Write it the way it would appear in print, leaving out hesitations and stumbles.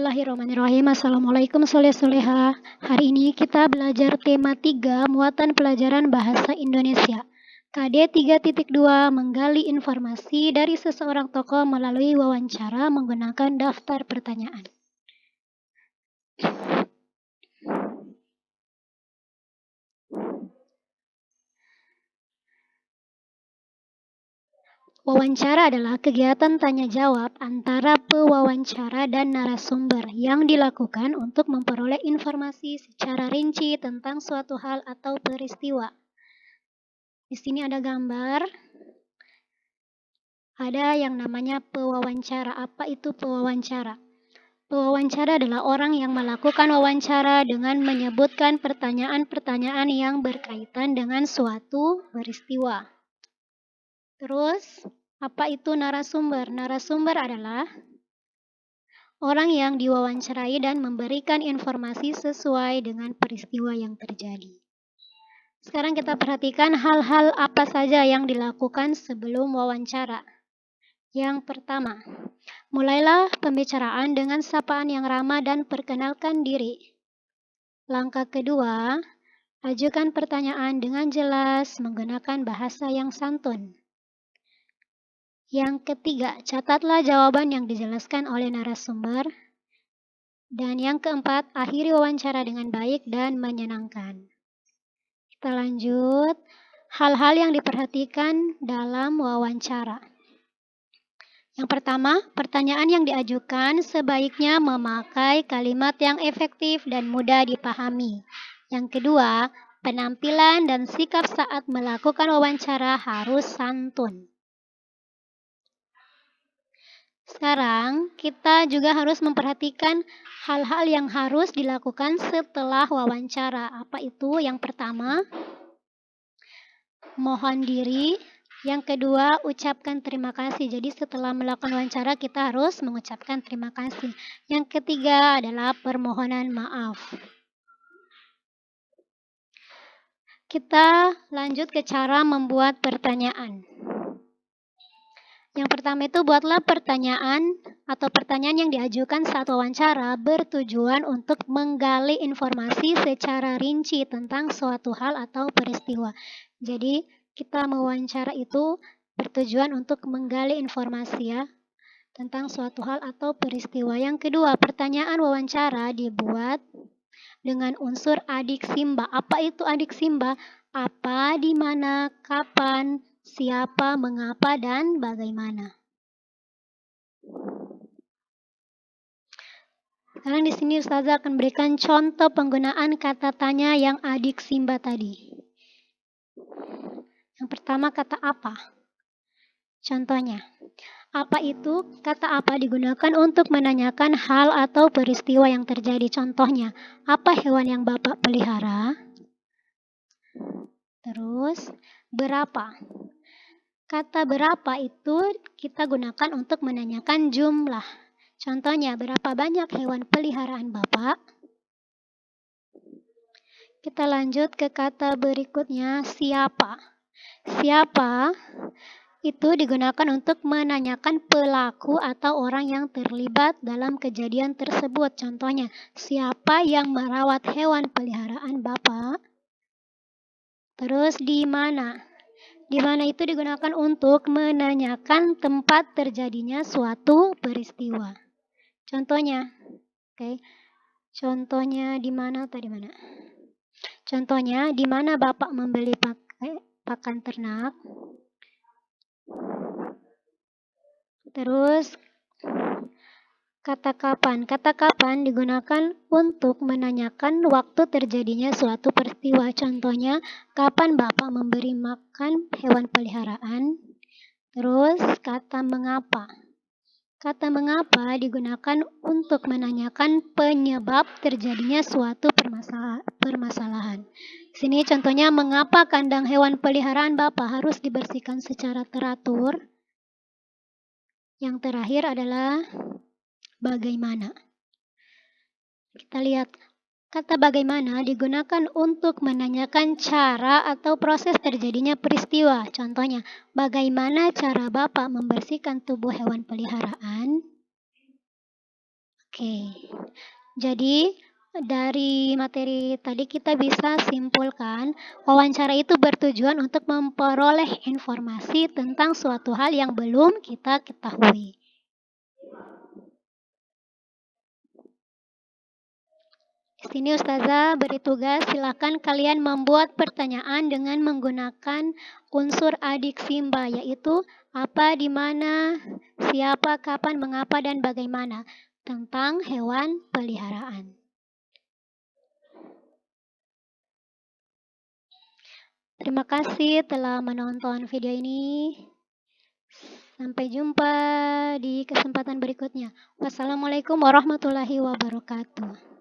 Bismillahirrahmanirrahim. Assalamualaikum soleh-soleha. Hari ini kita belajar tema 3 muatan pelajaran bahasa Indonesia. KD 3.2 menggali informasi dari seseorang tokoh melalui wawancara menggunakan daftar pertanyaan. Wawancara adalah kegiatan tanya-jawab antara pewawancara dan narasumber yang dilakukan untuk memperoleh informasi secara rinci tentang suatu hal atau peristiwa. Di sini ada gambar. Ada yang namanya pewawancara. Apa itu pewawancara? Pewawancara adalah orang yang melakukan wawancara dengan menyebutkan pertanyaan-pertanyaan yang berkaitan dengan suatu peristiwa. Terus, apa itu narasumber? Narasumber adalah orang yang diwawancarai dan memberikan informasi sesuai dengan peristiwa yang terjadi. Sekarang kita perhatikan hal-hal apa saja yang dilakukan sebelum wawancara. Yang pertama, mulailah pembicaraan dengan sapaan yang ramah dan perkenalkan diri. Langkah kedua, ajukan pertanyaan dengan jelas menggunakan bahasa yang santun. Yang ketiga, catatlah jawaban yang dijelaskan oleh narasumber. Dan yang keempat, akhiri wawancara dengan baik dan menyenangkan. Kita lanjut, hal-hal yang diperhatikan dalam wawancara. Yang pertama, pertanyaan yang diajukan sebaiknya memakai kalimat yang efektif dan mudah dipahami. Yang kedua, penampilan dan sikap saat melakukan wawancara harus santun. Sekarang, kita juga harus memperhatikan hal-hal yang harus dilakukan setelah wawancara. Apa itu? Yang pertama, mohon diri. Yang kedua, ucapkan terima kasih. Jadi setelah melakukan wawancara, kita harus mengucapkan terima kasih. Yang ketiga adalah permohonan maaf. Kita lanjut ke cara membuat pertanyaan. Yang pertama itu buatlah pertanyaan atau pertanyaan yang diajukan saat wawancara bertujuan untuk menggali informasi secara rinci tentang suatu hal atau peristiwa. Jadi kita mewawancara itu bertujuan untuk menggali informasi ya tentang suatu hal atau peristiwa. Yang kedua, pertanyaan wawancara dibuat dengan unsur adiksimba. Apa itu adiksimba? Apa, di mana, kapan, siapa, mengapa, dan bagaimana. Sekarang di sini Ustazah akan berikan contoh penggunaan kata tanya yang adiksimba tadi. Yang pertama kata apa. Contohnya, apa itu? Kata apa digunakan untuk menanyakan hal atau peristiwa yang terjadi. Contohnya, apa hewan yang Bapak pelihara? Terus, berapa? Kata berapa itu kita gunakan untuk menanyakan jumlah. Contohnya, berapa banyak hewan peliharaan Bapak? Kita lanjut ke kata berikutnya, siapa. Siapa itu digunakan untuk menanyakan pelaku atau orang yang terlibat dalam kejadian tersebut. Contohnya, siapa yang merawat hewan peliharaan Bapak? Terus, di mana? Di mana itu digunakan untuk menanyakan tempat terjadinya suatu peristiwa. Contohnya, contohnya di mana atau di mana? Contohnya, di mana Bapak membeli pakan ternak? Terus, kata kapan. Kata kapan digunakan untuk menanyakan waktu terjadinya suatu peristiwa. Contohnya, kapan Bapak memberi makan hewan peliharaan? Terus, kata mengapa. Kata mengapa digunakan untuk menanyakan penyebab terjadinya suatu permasalahan. Sini contohnya, mengapa kandang hewan peliharaan Bapak harus dibersihkan secara teratur? Yang terakhir adalah bagaimana. Kita lihat, kata bagaimana digunakan untuk menanyakan cara atau proses terjadinya peristiwa. Contohnya, bagaimana cara Bapak membersihkan tubuh hewan peliharaan? Oke. Jadi, dari materi tadi kita bisa simpulkan, wawancara itu bertujuan untuk memperoleh informasi tentang suatu hal yang belum kita ketahui. Di sini Ustazah beri tugas, silakan kalian membuat pertanyaan dengan menggunakan unsur adiksi Mbak, yaitu apa, di mana, siapa, kapan, mengapa, dan bagaimana tentang hewan peliharaan. Terima kasih telah menonton video ini. Sampai jumpa di kesempatan berikutnya. Wassalamualaikum warahmatullahi wabarakatuh.